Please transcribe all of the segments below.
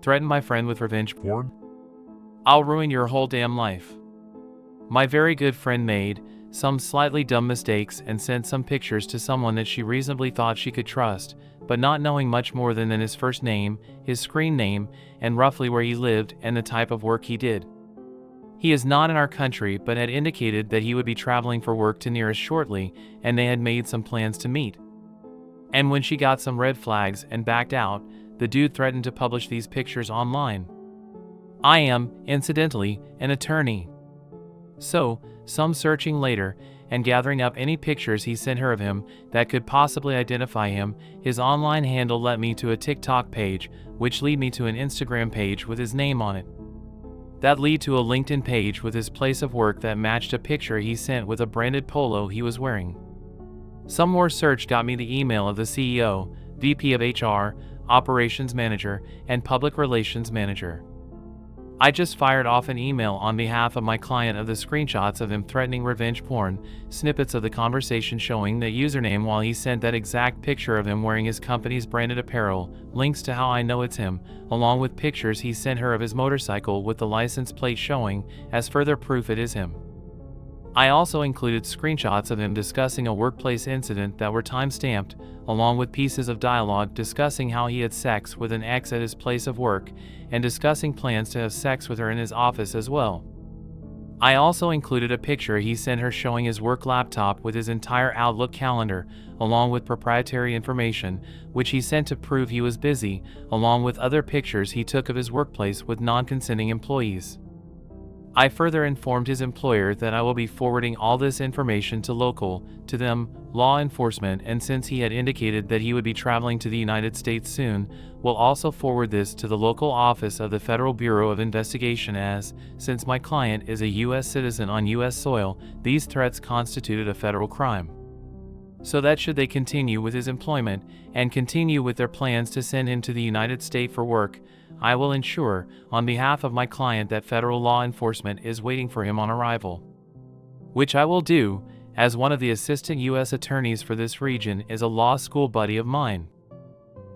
Threaten my friend with revenge porn? I'll ruin your whole damn life. My very good friend made some slightly dumb mistakes and sent some pictures to someone that she reasonably thought she could trust, but not knowing much more than his first name, his screen name, and roughly where he lived and the type of work he did. He is not in our country but had indicated that he would be traveling for work to near us shortly, and they had made some plans to meet. And when she got some red flags and backed out, the dude threatened to publish these pictures online. I am, incidentally, an attorney. So, some searching later, and gathering up any pictures he sent her of him that could possibly identify him, his online handle led me to a TikTok page, which led me to an Instagram page with his name on it. That led to a LinkedIn page with his place of work that matched a picture he sent with a branded polo he was wearing. Some more search got me the email of the CEO, VP of HR, Operations Manager, and Public Relations Manager. I just fired off an email on behalf of my client of the screenshots of him threatening revenge porn, snippets of the conversation showing the username while he sent that exact picture of him wearing his company's branded apparel, links to how I know it's him, along with pictures he sent her of his motorcycle with the license plate showing, as further proof it is him. I also included screenshots of him discussing a workplace incident that were time-stamped, along with pieces of dialogue discussing how he had sex with an ex at his place of work, and discussing plans to have sex with her in his office as well. I also included a picture he sent her showing his work laptop with his entire Outlook calendar, along with proprietary information, which he sent to prove he was busy, along with other pictures he took of his workplace with non-consenting employees. I further informed his employer that I will be forwarding all this information to law enforcement, and since he had indicated that he would be traveling to the United States soon, will also forward this to the local office of the Federal Bureau of Investigation as, since my client is a U.S. citizen on U.S. soil, these threats constituted a federal crime. So that should they continue with his employment, and continue with their plans to send him to the United States for work, I will ensure, on behalf of my client, that federal law enforcement is waiting for him on arrival. Which I will do, as one of the assistant U.S. attorneys for this region is a law school buddy of mine.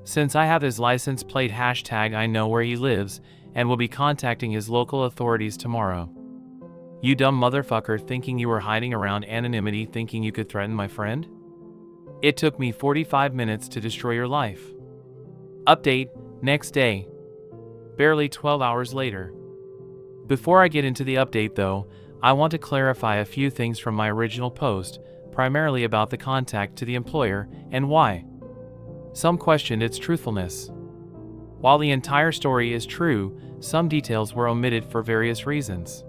Since I have his license plate hashtag, I know where he lives, and will be contacting his local authorities tomorrow. You dumb motherfucker, thinking you were hiding around anonymity, thinking you could threaten my friend? It took me 45 minutes to destroy your life. Update, next day. Barely 12 hours later. Before I get into the update though, I want to clarify a few things from my original post, primarily about the contact to the employer and why. Some questioned its truthfulness. While the entire story is true, some details were omitted for various reasons.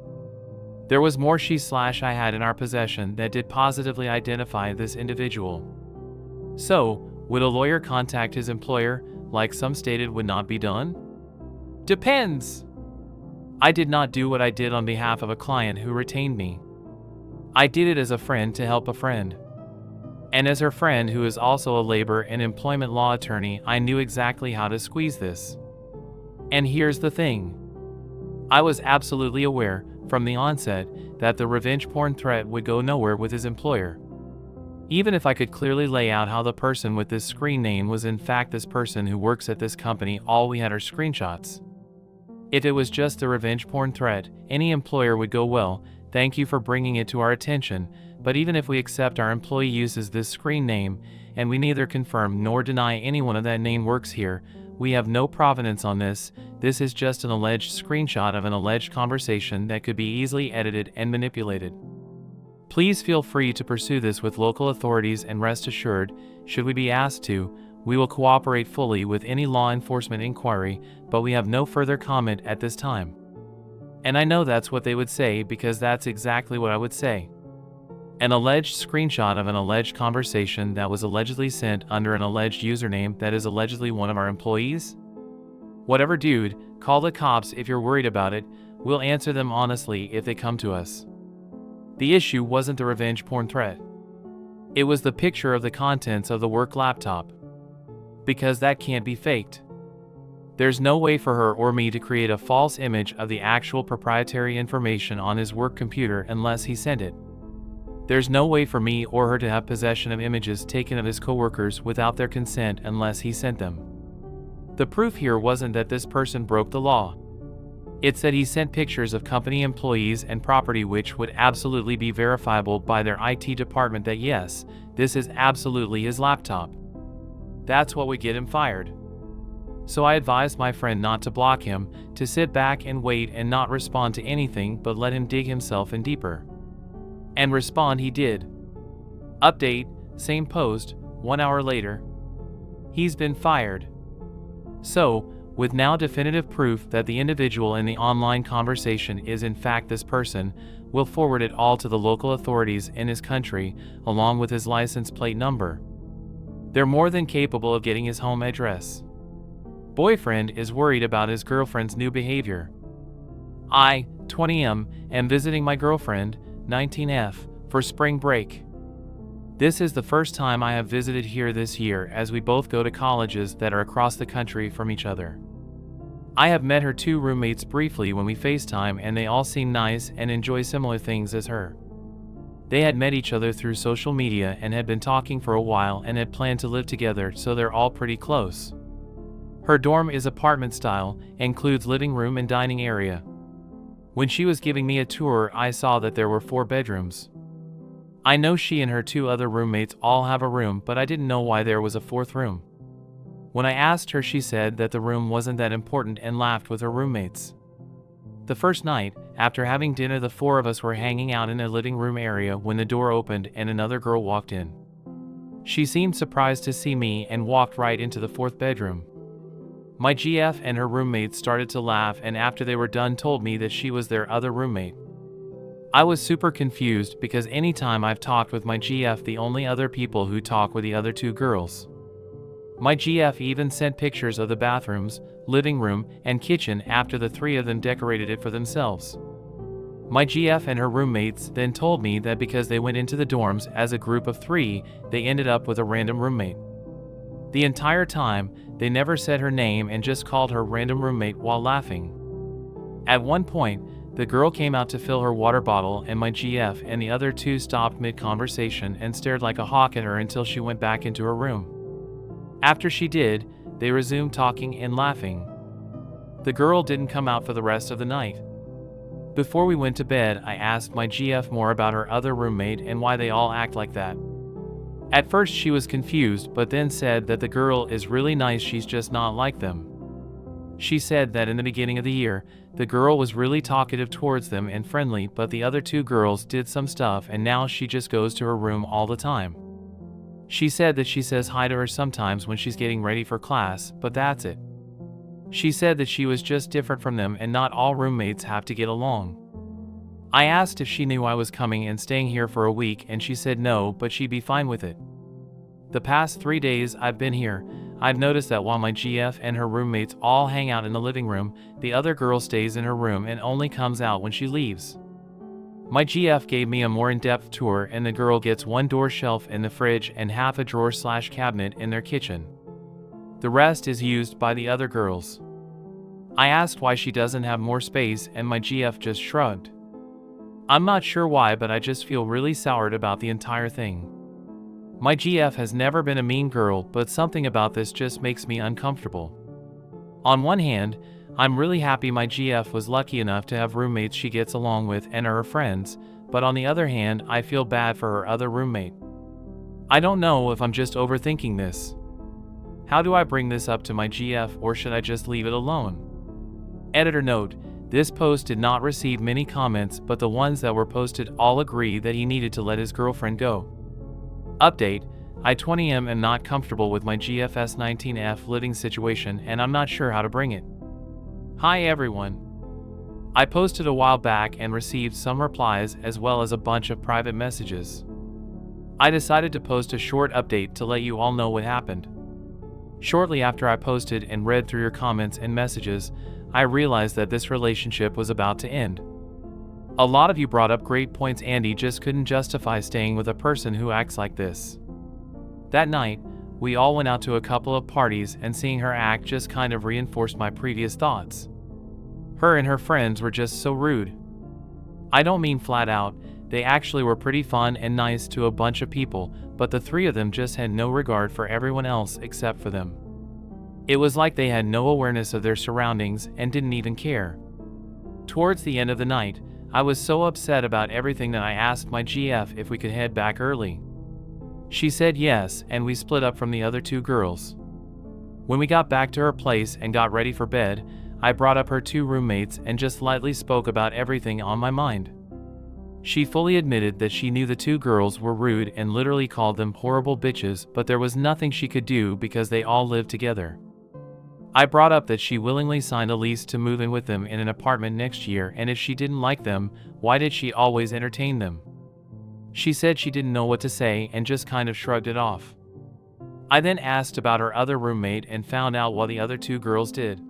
There was more I had in our possession that did positively identify this individual. So, would a lawyer contact his employer, like some stated would not be done? Depends. I did not do what I did on behalf of a client who retained me. I did it as a friend to help a friend. And as her friend who is also a labor and employment law attorney, I knew exactly how to squeeze this. And here's the thing. I was absolutely aware, from the onset, that the revenge porn threat would go nowhere with his employer. Even if I could clearly lay out how the person with this screen name was in fact this person who works at this company, all we had are screenshots. If it was just the revenge porn threat, any employer would go, well, thank you for bringing it to our attention, but even if we accept our employee uses this screen name, and we neither confirm nor deny anyone of that name works here, we have no provenance on this. This is just an alleged screenshot of an alleged conversation that could be easily edited and manipulated. Please feel free to pursue this with local authorities, and rest assured, should we be asked to, we will cooperate fully with any law enforcement inquiry, but we have no further comment at this time. And I know that's what they would say, because that's exactly what I would say. An alleged screenshot of an alleged conversation that was allegedly sent under an alleged username that is allegedly one of our employees? Whatever, dude, call the cops if you're worried about it. We'll answer them honestly if they come to us. The issue wasn't the revenge porn threat. It was the picture of the contents of the work laptop. Because that can't be faked. There's no way for her or me to create a false image of the actual proprietary information on his work computer unless he sent it. There's no way for me or her to have possession of images taken of his coworkers without their consent unless he sent them. The proof here wasn't that this person broke the law. It's that he sent pictures of company employees and property which would absolutely be verifiable by their IT department that yes, this is absolutely his laptop. That's what would get him fired. So I advised my friend not to block him, to sit back and wait and not respond to anything but let him dig himself in deeper. And respond he did. Update, same post, 1 hour later. He's been fired. So, with now definitive proof that the individual in the online conversation is in fact this person, we'll forward it all to the local authorities in his country, along with his license plate number. They're more than capable of getting his home address. Boyfriend is worried about his girlfriend's new behavior. I, 20M, am visiting my girlfriend, 19F, for spring break. This is the first time I have visited here this year as we both go to colleges that are across the country from each other. I have met her 2 roommates briefly when we FaceTime and they all seem nice and enjoy similar things as her. They had met each other through social media and had been talking for a while and had planned to live together, so they're all pretty close. Her dorm is apartment style, includes living room and dining area. When she was giving me a tour, I saw that there were 4 bedrooms. I know she and her 2 other roommates all have a room, but I didn't know why there was a 4th room. When I asked her, she said that the room wasn't that important and laughed with her roommates. The first night, after having dinner, the 4 of us were hanging out in a living room area when the door opened and another girl walked in. She seemed surprised to see me and walked right into the 4th bedroom. My GF and her roommates started to laugh, and after they were done told me that she was their other roommate. I was super confused because anytime I've talked with my GF, the only other people who talk were the other 2 girls. My GF even sent pictures of the bathrooms, living room, and kitchen after the 3 of them decorated it for themselves. My GF and her roommates then told me that because they went into the dorms as a group of 3, they ended up with a random roommate. The entire time, they never said her name and just called her random roommate while laughing. At one point, the girl came out to fill her water bottle and my GF and the other 2 stopped mid-conversation and stared like a hawk at her until she went back into her room. After she did, they resumed talking and laughing. The girl didn't come out for the rest of the night. Before we went to bed, I asked my GF more about her other roommate and why they all act like that. At first she was confused, but then said that the girl is really nice, she's just not like them. She said that in the beginning of the year, the girl was really talkative towards them and friendly, but the other 2 girls did some stuff and now she just goes to her room all the time. She said that she says hi to her sometimes when she's getting ready for class, but that's it. She said that she was just different from them and not all roommates have to get along. I asked if she knew I was coming and staying here for a week and she said no, but she'd be fine with it. The past 3 days I've been here, I've noticed that while my GF and her roommates all hang out in the living room, the other girl stays in her room and only comes out when she leaves. My GF gave me a more in-depth tour and the girl gets 1 door shelf in the fridge and half a drawer/cabinet in their kitchen. The rest is used by the other girls. I asked why she doesn't have more space and my GF just shrugged. I'm not sure why, but I just feel really soured about the entire thing. My GF has never been a mean girl, but something about this just makes me uncomfortable. On one hand, I'm really happy my GF was lucky enough to have roommates she gets along with and are her friends, but on the other hand, I feel bad for her other roommate. I don't know if I'm just overthinking this. How do I bring this up to my GF, or should I just leave it alone? Editor note: this post did not receive many comments, but the ones that were posted all agree that he needed to let his girlfriend go. Update: I 20M am not comfortable with my GF's 19F living situation and I'm not sure how to bring it. Hi everyone. I posted a while back and received some replies as well as a bunch of private messages. I decided to post a short update to let you all know what happened. Shortly after I posted and read through your comments and messages, I realized that this relationship was about to end. A lot of you brought up great points. Andy just couldn't justify staying with a person who acts like this. That night, we all went out to a couple of parties and seeing her act just kind of reinforced my previous thoughts. Her and her friends were just so rude. I don't mean flat out, they actually were pretty fun and nice to a bunch of people, but the 3 of them just had no regard for everyone else except for them. It was like they had no awareness of their surroundings and didn't even care. Towards the end of the night, I was so upset about everything that I asked my GF if we could head back early. She said yes, and we split up from the other two girls. When we got back to her place and got ready for bed, I brought up her two roommates and just lightly spoke about everything on my mind. She fully admitted that she knew the two girls were rude and literally called them horrible bitches, but there was nothing she could do because they all lived together. I brought up that she willingly signed a lease to move in with them in an apartment next year, and if she didn't like them, why did she always entertain them? She said she didn't know what to say and just kind of shrugged it off. I then asked about her other roommate and found out what the other two girls did.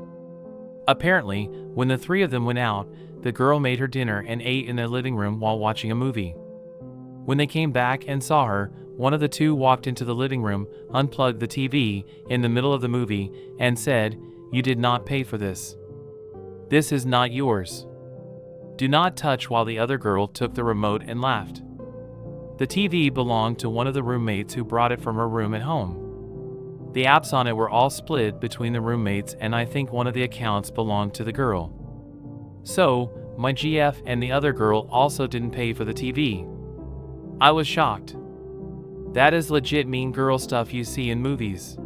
Apparently, when the three of them went out, the girl made her dinner and ate in their living room while watching a movie. When they came back and saw her, one of the two walked into the living room, unplugged the TV in the middle of the movie, and said, "You did not pay for this. This is not yours. Do not touch," while the other girl took the remote and laughed. The TV belonged to one of the roommates who brought it from her room at home. The apps on it were all split between the roommates, and I think one of the accounts belonged to the girl. So, my GF and the other girl also didn't pay for the TV. I was shocked. That is legit mean girl stuff you see in movies.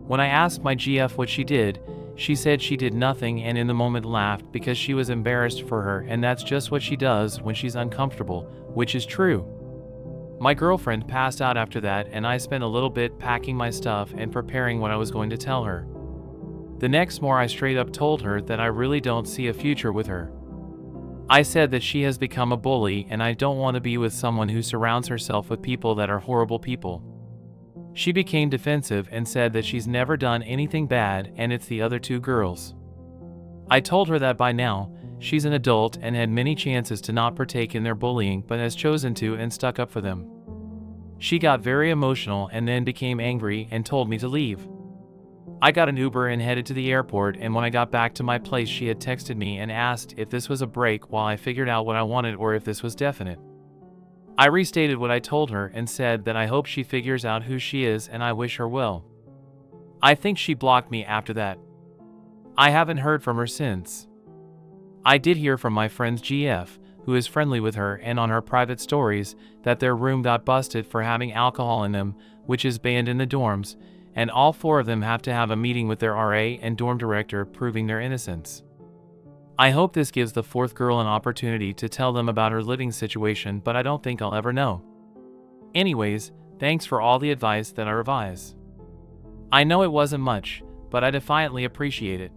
When I asked my GF what she did, she said she did nothing and in the moment laughed because she was embarrassed for her, and that's just what she does when she's uncomfortable, which is true. My girlfriend passed out after that, and I spent a little bit packing my stuff and preparing what I was going to tell her. The next morning I straight up told her that I really don't see a future with her. I said that she has become a bully and I don't want to be with someone who surrounds herself with people that are horrible people. She became defensive and said that she's never done anything bad and it's the other two girls. I told her that by now, she's an adult and had many chances to not partake in their bullying but has chosen to and stuck up for them. She got very emotional and then became angry and told me to leave. I got an Uber and headed to the airport, and when I got back to my place she had texted me and asked if this was a break while I figured out what I wanted or if this was definite. I restated what I told her and said that I hope she figures out who she is and I wish her well. I think she blocked me after that. I haven't heard from her since. I did hear from my friend's GF, who is friendly with her, and on her private stories, that their room got busted for having alcohol in them, which is banned in the dorms, and all four of them have to have a meeting with their RA and dorm director proving their innocence. I hope this gives the fourth girl an opportunity to tell them about her living situation, but I don't think I'll ever know. Anyways, thanks for all the advice that I revise. I know it wasn't much, but I defiantly appreciate it.